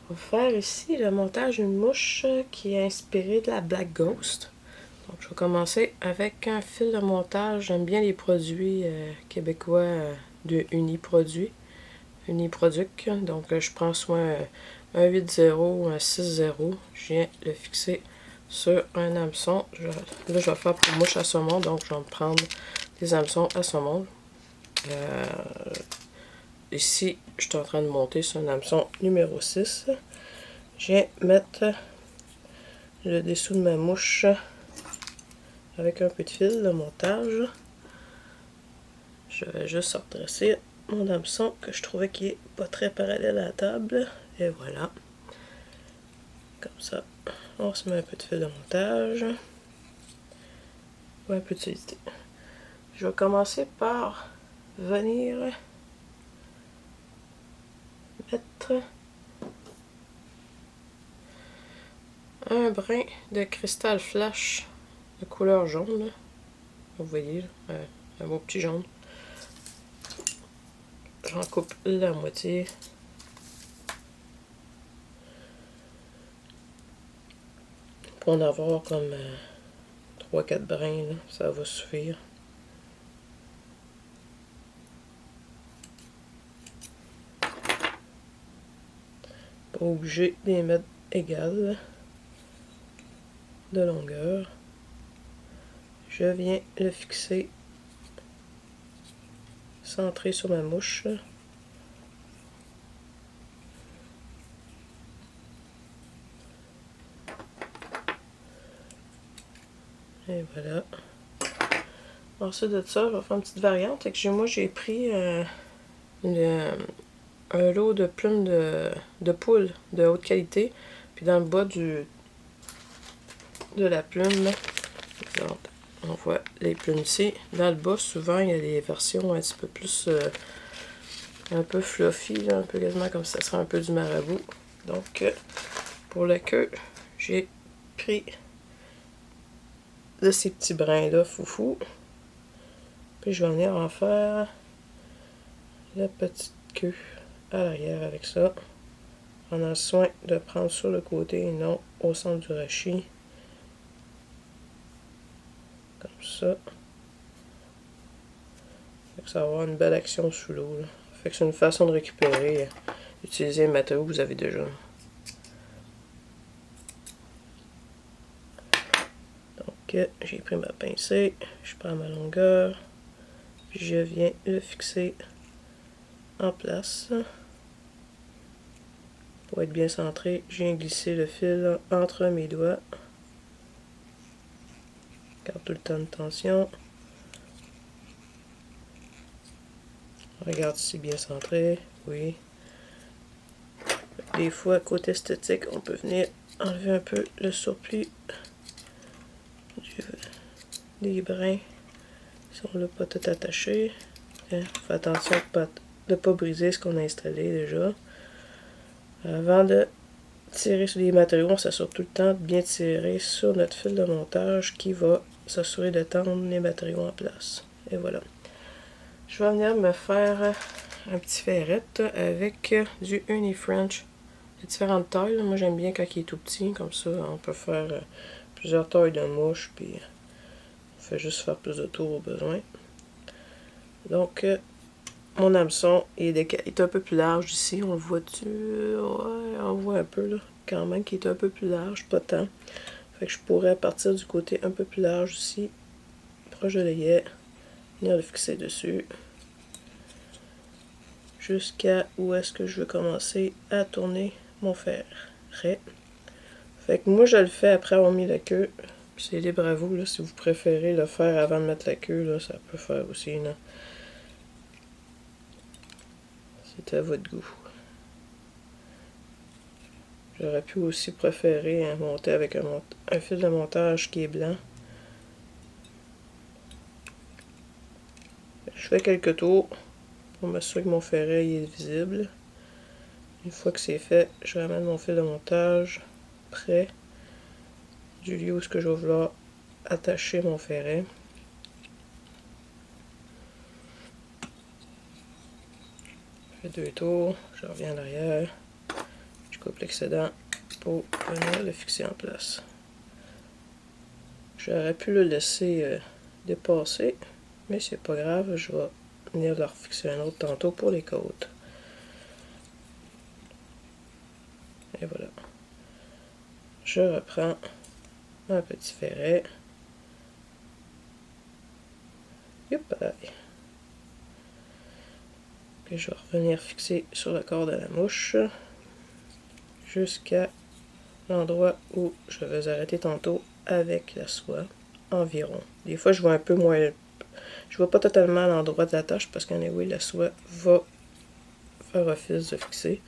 On va faire ici le montage d'une mouche qui est inspirée de la Black Ghost. Donc, je vais commencer avec un fil de montage. J'aime bien les produits québécois de Uniproduit. Uniproduc. Donc, je prends soit un 8-0 ou un 6-0. Je viens le fixer sur un hameçon. Là, je vais faire pour mouche à saumon. Donc, je vais me prendre des hameçons à saumon. Ici, je suis en train de monter sur un hameçon numéro 6. Je viens mettre le dessous de ma mouche avec un peu de fil de montage. Je vais juste redresser mon hameçon que je trouvais qui est pas très parallèle à la table. Et voilà. Comme ça, on se met un peu de fil de montage. Ou un peu de solidité. Je vais commencer par venir mettre un brin de cristal flash de couleur jaune. Là. Vous voyez, là, un beau petit jaune. J'en coupe la moitié. Pour en avoir comme 3-4 brins, là, ça va suffire. Pas obligé de les mettre égales de longueur. Je viens le fixer centré sur ma mouche. Et voilà. Ensuite de ça, je vais faire une petite variante. Moi, j'ai pris un lot de plumes de poule de haute qualité. Puis dans le bas de la plume, donc, on voit les plumes ici. Dans le bas, souvent, il y a des versions un petit peu plus... un peu fluffy, là, un peu quasiment comme ça serait un peu du marabout. Donc, pour la queue, j'ai pris de ces petits brins-là, foufou. Puis je vais venir en faire la petite queue à l'arrière avec ça. En ayant soin de prendre sur le côté et non au centre du rachis. Comme ça. Fait que ça va avoir une belle action sous l'eau. Fait que c'est une façon de récupérer, utiliser un matériau que vous avez déjà. Donc, j'ai pris ma pincée, je prends ma longueur, puis je viens le fixer en place. Pour être bien centré, je viens glisser le fil entre mes doigts. Garde tout le temps de tension. Regarde si c'est bien centré. Oui. Des fois, côté esthétique, on peut venir enlever un peu le surplus des brins si on ne l'a pas tout attaché. Fais attention de ne pas briser ce qu'on a installé déjà. Avant de tirer sur les matériaux, on s'assure tout le temps de bien tirer sur notre fil de montage qui va s'assurer de tendre les matériaux en place. Et voilà. Je vais venir me faire un petit ferrette avec du Uni-French. Il y a différentes tailles. Moi, j'aime bien quand il est tout petit. Comme ça, on peut faire plusieurs tailles de mouche. Puis, on fait juste faire plus de tours au besoin. Donc, mon hameçon est un peu plus large ici. On le voit-tu? Ouais, on voit un peu, là. Quand même, qui est un peu plus large. Pas tant. Fait que je pourrais partir du côté un peu plus large ici. Proche de l'œillet. Venir le fixer dessus. Jusqu'à où est-ce que je veux commencer à tourner mon ferret. Fait que moi, je le fais après avoir mis la queue. C'est libre à vous, là, si vous préférez le faire avant de mettre la queue, là, ça peut faire aussi, là. C'est à votre goût. J'aurais pu aussi préférer monter avec un fil de montage qui est blanc. Je fais quelques tours pour m'assurer que mon ferret est visible. Une fois que c'est fait, je ramène mon fil de montage près du lieu où je vais vouloir attacher mon ferret. Je fais 2 tours, je reviens en arrière, je coupe l'excédent pour venir le fixer en place. J'aurais pu le laisser dépasser, mais c'est pas grave, je vais venir leur fixer un autre tantôt pour les côtes. Et voilà. Je reprends un petit ferret. Youp! Puis je vais revenir fixer sur le corps de la mouche jusqu'à l'endroit où je vais arrêter tantôt avec la soie environ. Des fois, je vois un peu moins. Je vois pas totalement à l'endroit de la tâche parce qu'anyway, la soie va faire office de fixer.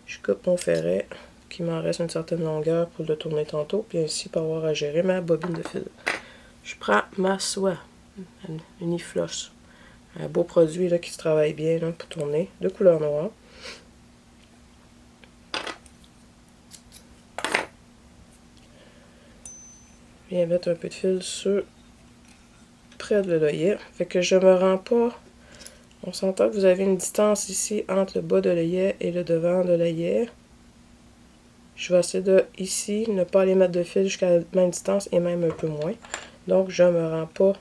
Je coupe mon ferret, qui m'en reste une certaine longueur pour le tourner tantôt, puis ainsi pour avoir à gérer ma bobine de fil. Je prends ma soie, une Unifloss. Un beau produit là, qui se travaille bien là, pour tourner, de couleur noire. Je viens mettre un peu de fil sur près de l'œillet. Fait que je me rends pas. On s'entend que vous avez une distance ici entre le bas de l'œillet et le devant de l'œillet. Je vais essayer de, ici, ne pas aller mettre de fil jusqu'à la même distance et même un peu moins. Donc, je me rends pas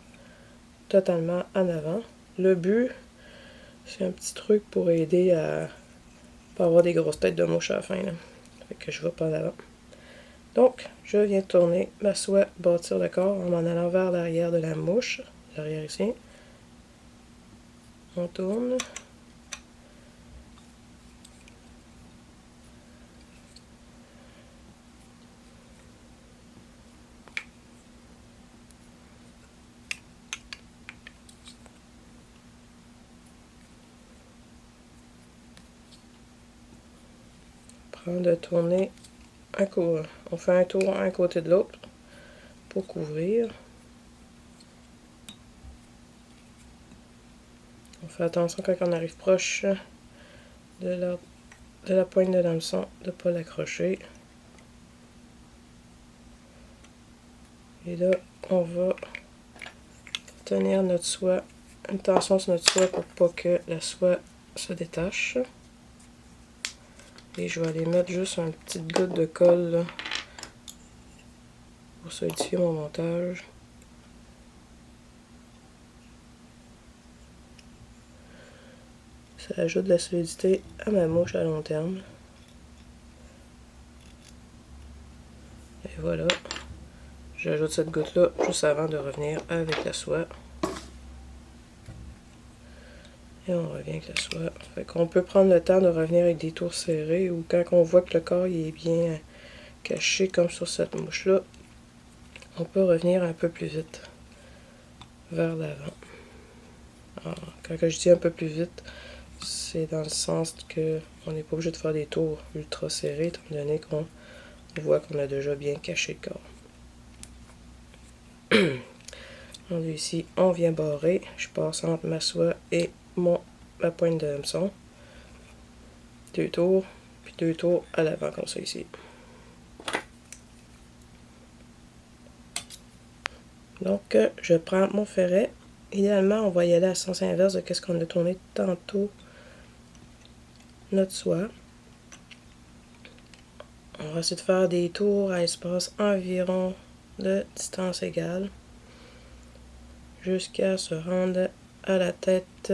totalement en avant. Le but, c'est un petit truc pour aider à pas avoir des grosses têtes de mouche à la fin. Là. Fait que je vais pas en avant. Donc, je viens tourner ma soie, bâtir le corps en m'en allant vers l'arrière de la mouche. L'arrière ici. On tourne. De tourner un coup. On fait un tour un côté de l'autre pour couvrir. On fait attention quand on arrive proche de la pointe de l'hameçon de ne pas l'accrocher. Et là, on va tenir notre soie, une tension sur notre soie pour pas que la soie se détache. Et je vais aller mettre juste une petite goutte de colle là, pour solidifier mon montage. Ça ajoute de la solidité à ma mouche à long terme. Et voilà. J'ajoute cette goutte là juste avant de revenir avec la soie. Et on revient avec la soie. Fait qu'on peut prendre le temps de revenir avec des tours serrés ou quand on voit que le corps il est bien caché comme sur cette mouche-là, on peut revenir un peu plus vite vers l'avant. Quand je dis un peu plus vite, c'est dans le sens que on n'est pas obligé de faire des tours ultra serrés étant donné qu'on voit qu'on a déjà bien caché le corps. Donc ici, on vient barrer. Je passe entre ma soie et ma pointe de hameçon. 2 tours, puis 2 tours à l'avant comme ça ici. Donc, je prends mon ferret. Idéalement, on va y aller à sens inverse de ce qu'on a tourné tantôt notre soie. On va essayer de faire des tours à espace environ de distance égale jusqu'à se rendre à la tête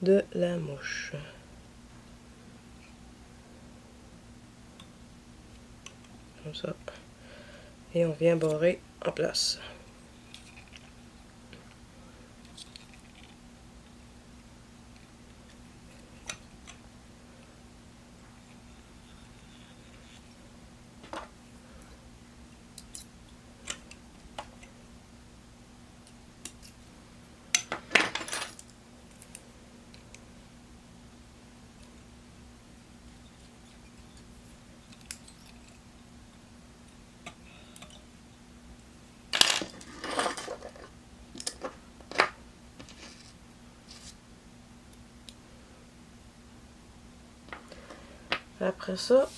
de la mouche. Comme ça. Et on vient barrer en place. Après ça,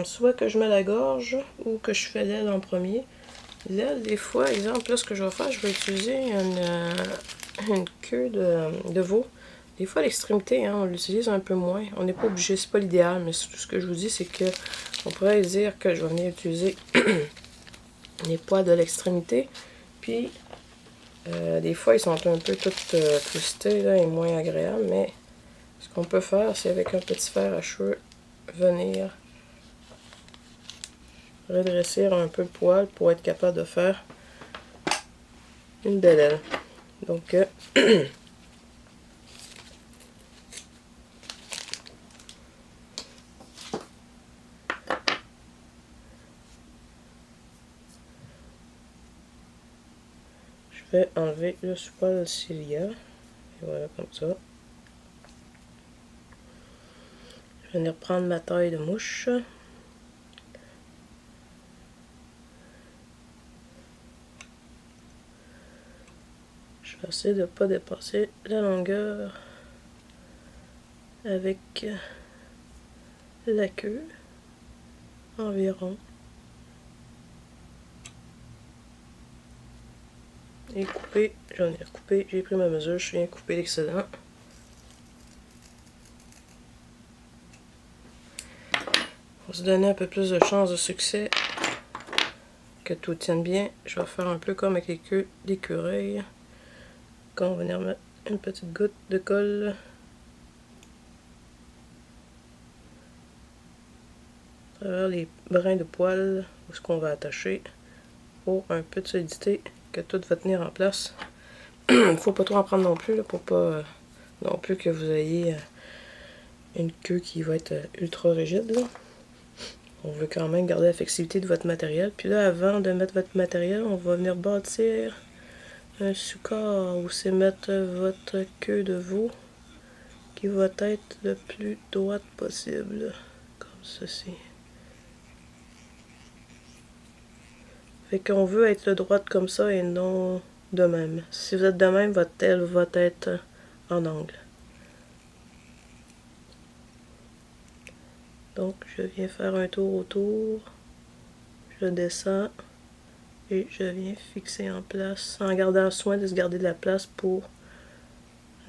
soit que je mets la gorge ou que je fais l'aile en premier. L'aile, des fois, exemple, là, ce que je vais faire, je vais utiliser une queue de veau Des fois, l'extrémité, hein, on l'utilise un peu moins. On n'est pas obligé, c'est pas l'idéal, mais tout ce que je vous dis, c'est que on pourrait dire que je vais venir utiliser les poils de l'extrémité. Puis, des fois, ils sont un peu tout twistés là, et moins agréables, mais ce qu'on peut faire, c'est avec un petit fer à cheveux, venir redresser un peu le poil pour être capable de faire une belle aile. Donc, je vais enlever le poil cilia. Et voilà, comme ça. Je vais venir prendre ma taille de mouche. Je vais essayer de ne pas dépasser la longueur avec la queue environ. Et couper, j'en ai coupé, j'ai pris ma mesure, je viens couper l'excédent. Pour se donner un peu plus de chance de succès, que tout tienne bien, je vais faire un peu comme avec les queues d'écureuil. Quand on va venir mettre une petite goutte de colle à travers les brins de poils où ce qu'on va attacher pour un peu de solidité, que tout va tenir en place. Il ne faut pas trop en prendre non plus, là, pour pas non plus que vous ayez une queue qui va être ultra rigide. Là. On veut quand même garder la flexibilité de votre matériel. Puis là, avant de mettre votre matériel, on va venir bâtir un sous-corps où c'est mettre votre queue de veau qui va être le plus droite possible, comme ceci. Fait qu'on veut être droite comme ça et non de même. Si vous êtes de même, votre aile va être en angle. Donc, je viens faire un tour autour, je descends et je viens fixer en place en gardant soin de se garder de la place pour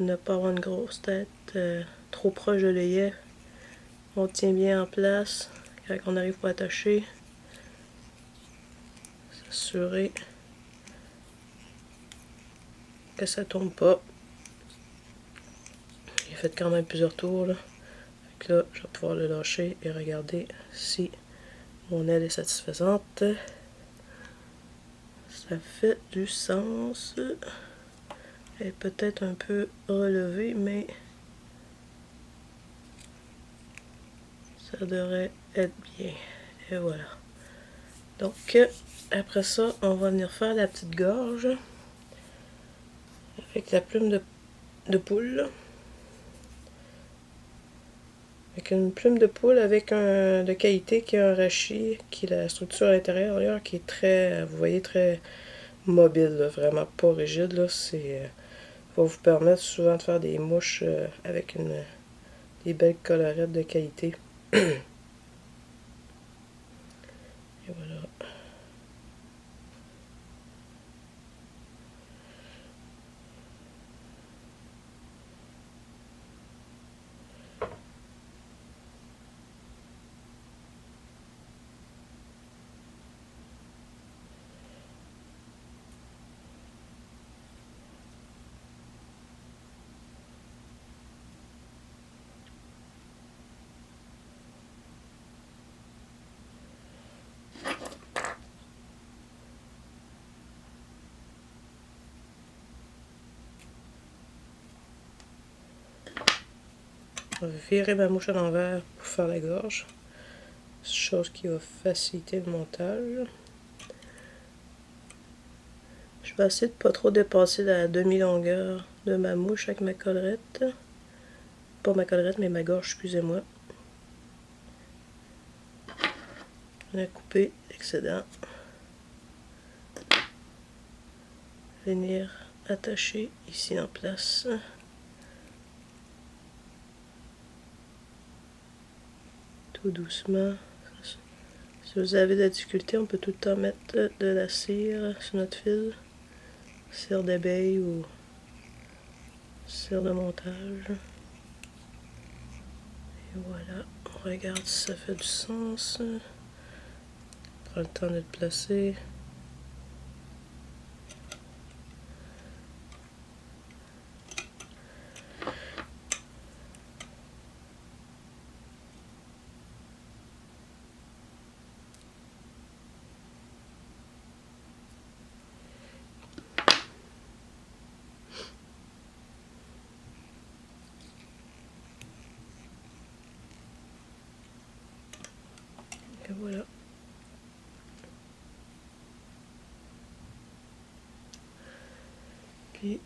ne pas avoir une grosse tête trop proche de l'œillet. On tient bien en place quand on arrive pour attacher. S'assurer que ça tombe pas. J'ai fait quand même plusieurs tours là. Donc là, je vais pouvoir le lâcher et regarder si mon aile est satisfaisante. Ça fait du sens. Elle est peut-être un peu relevée, mais ça devrait être bien. Et voilà. Donc, après ça, on va venir faire la petite gorge avec la plume de poule. Avec une plume de poule avec de qualité qui a un rachis, qui est la structure intérieure qui est très, vous voyez, très mobile, là, vraiment pas rigide. Là, va vous permettre souvent de faire des mouches avec des belles colorettes de qualité. Et voilà. Je vais virer ma mouche à l'envers pour faire la gorge. Chose qui va faciliter le montage. Je vais essayer de pas trop dépasser la demi-longueur de ma mouche avec ma collerette. Pas ma collerette, mais ma gorge, excusez-moi. On a coupé l'excédent. Venir attacher ici en place. Tout doucement. Si vous avez de la difficulté, on peut tout le temps mettre de la cire sur notre fil. Cire d'abeille ou cire de montage. Et voilà, on regarde si ça fait du sens. Prends le temps de le placer. Et voilà. Puis,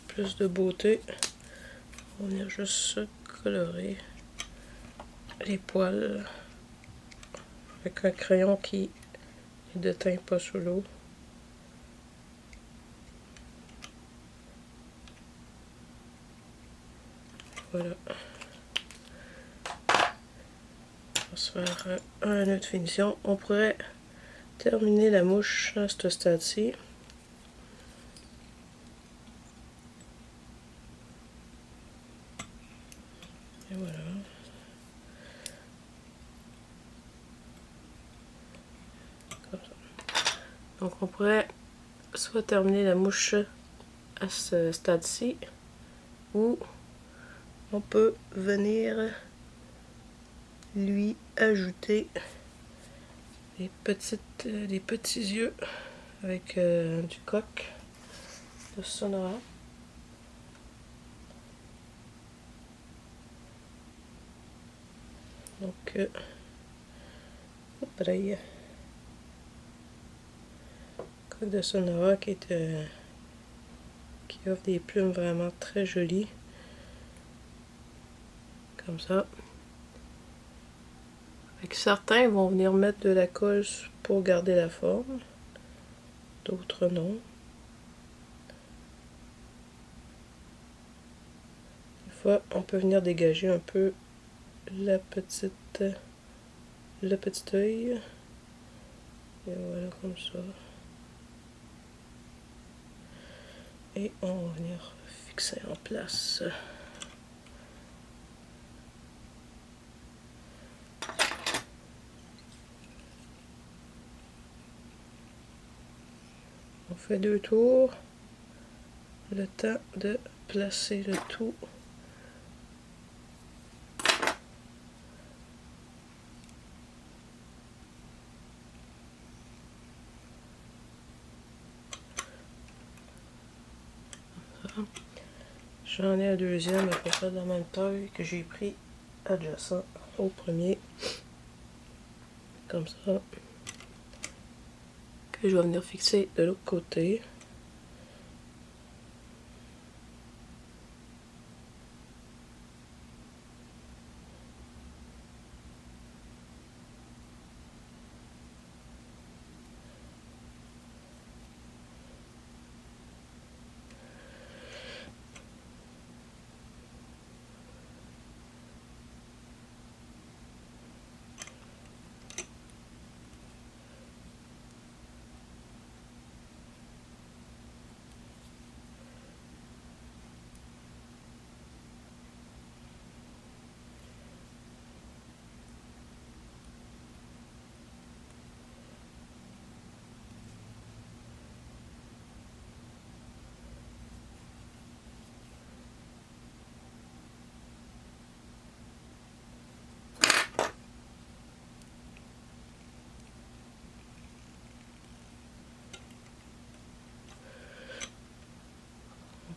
plus de beauté, on va venir juste colorer les poils avec un crayon qui ne déteint pas sous l'eau. Voilà. On va se faire un autre finition. On pourrait terminer la mouche à ce stade-ci. Et voilà. Comme ça. Donc on pourrait soit terminer la mouche à ce stade-ci, ou on peut venir lui ajouter des petits yeux avec du coq de Sonora. Donc, pareil. Coq de Sonora qui offre des plumes vraiment très jolies. Comme ça. Fait que certains vont venir mettre de la colle pour garder la forme. D'autres non. Des fois, on peut venir dégager un peu le petit œil. Et voilà, comme ça. Et on va venir fixer en place. On fait 2 tours. Le temps de placer le tout. J'en ai un deuxième à peu près de la même taille que j'ai pris adjacent au premier. Comme ça. Que je vais venir fixer de l'autre côté.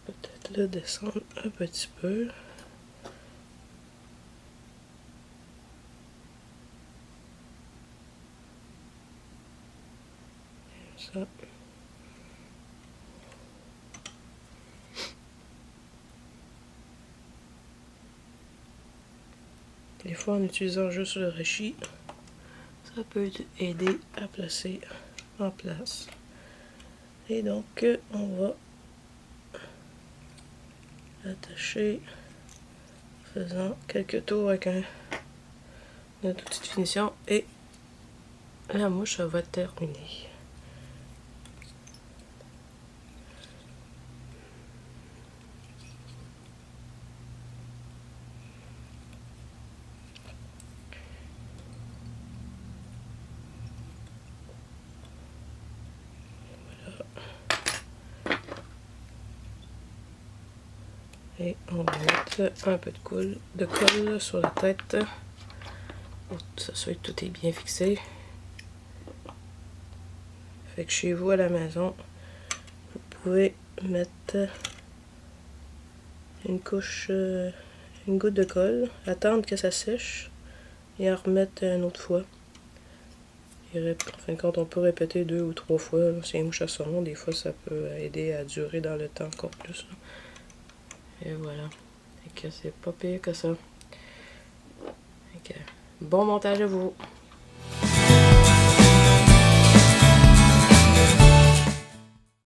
Peut-être le descendre un petit peu. Comme ça. Des fois, en utilisant juste le rachis, ça peut aider à placer en place. Et donc, on va attacher en faisant quelques tours avec notre outil de finition et la mouche va terminer. Et on va mettre un peu de colle sur la tête pour que ça soit tout est bien fixé. Fait que chez vous à la maison, vous pouvez mettre une couche, une goutte de colle, attendre que ça sèche et en remettre une autre fois. Et en fin de compte, on peut répéter 2 ou 3 fois. Si les mouches à savon, des fois ça peut aider à durer dans le temps encore plus. Et voilà. Fait que c'est pas pire que ça. Fait que, bon montage à vous!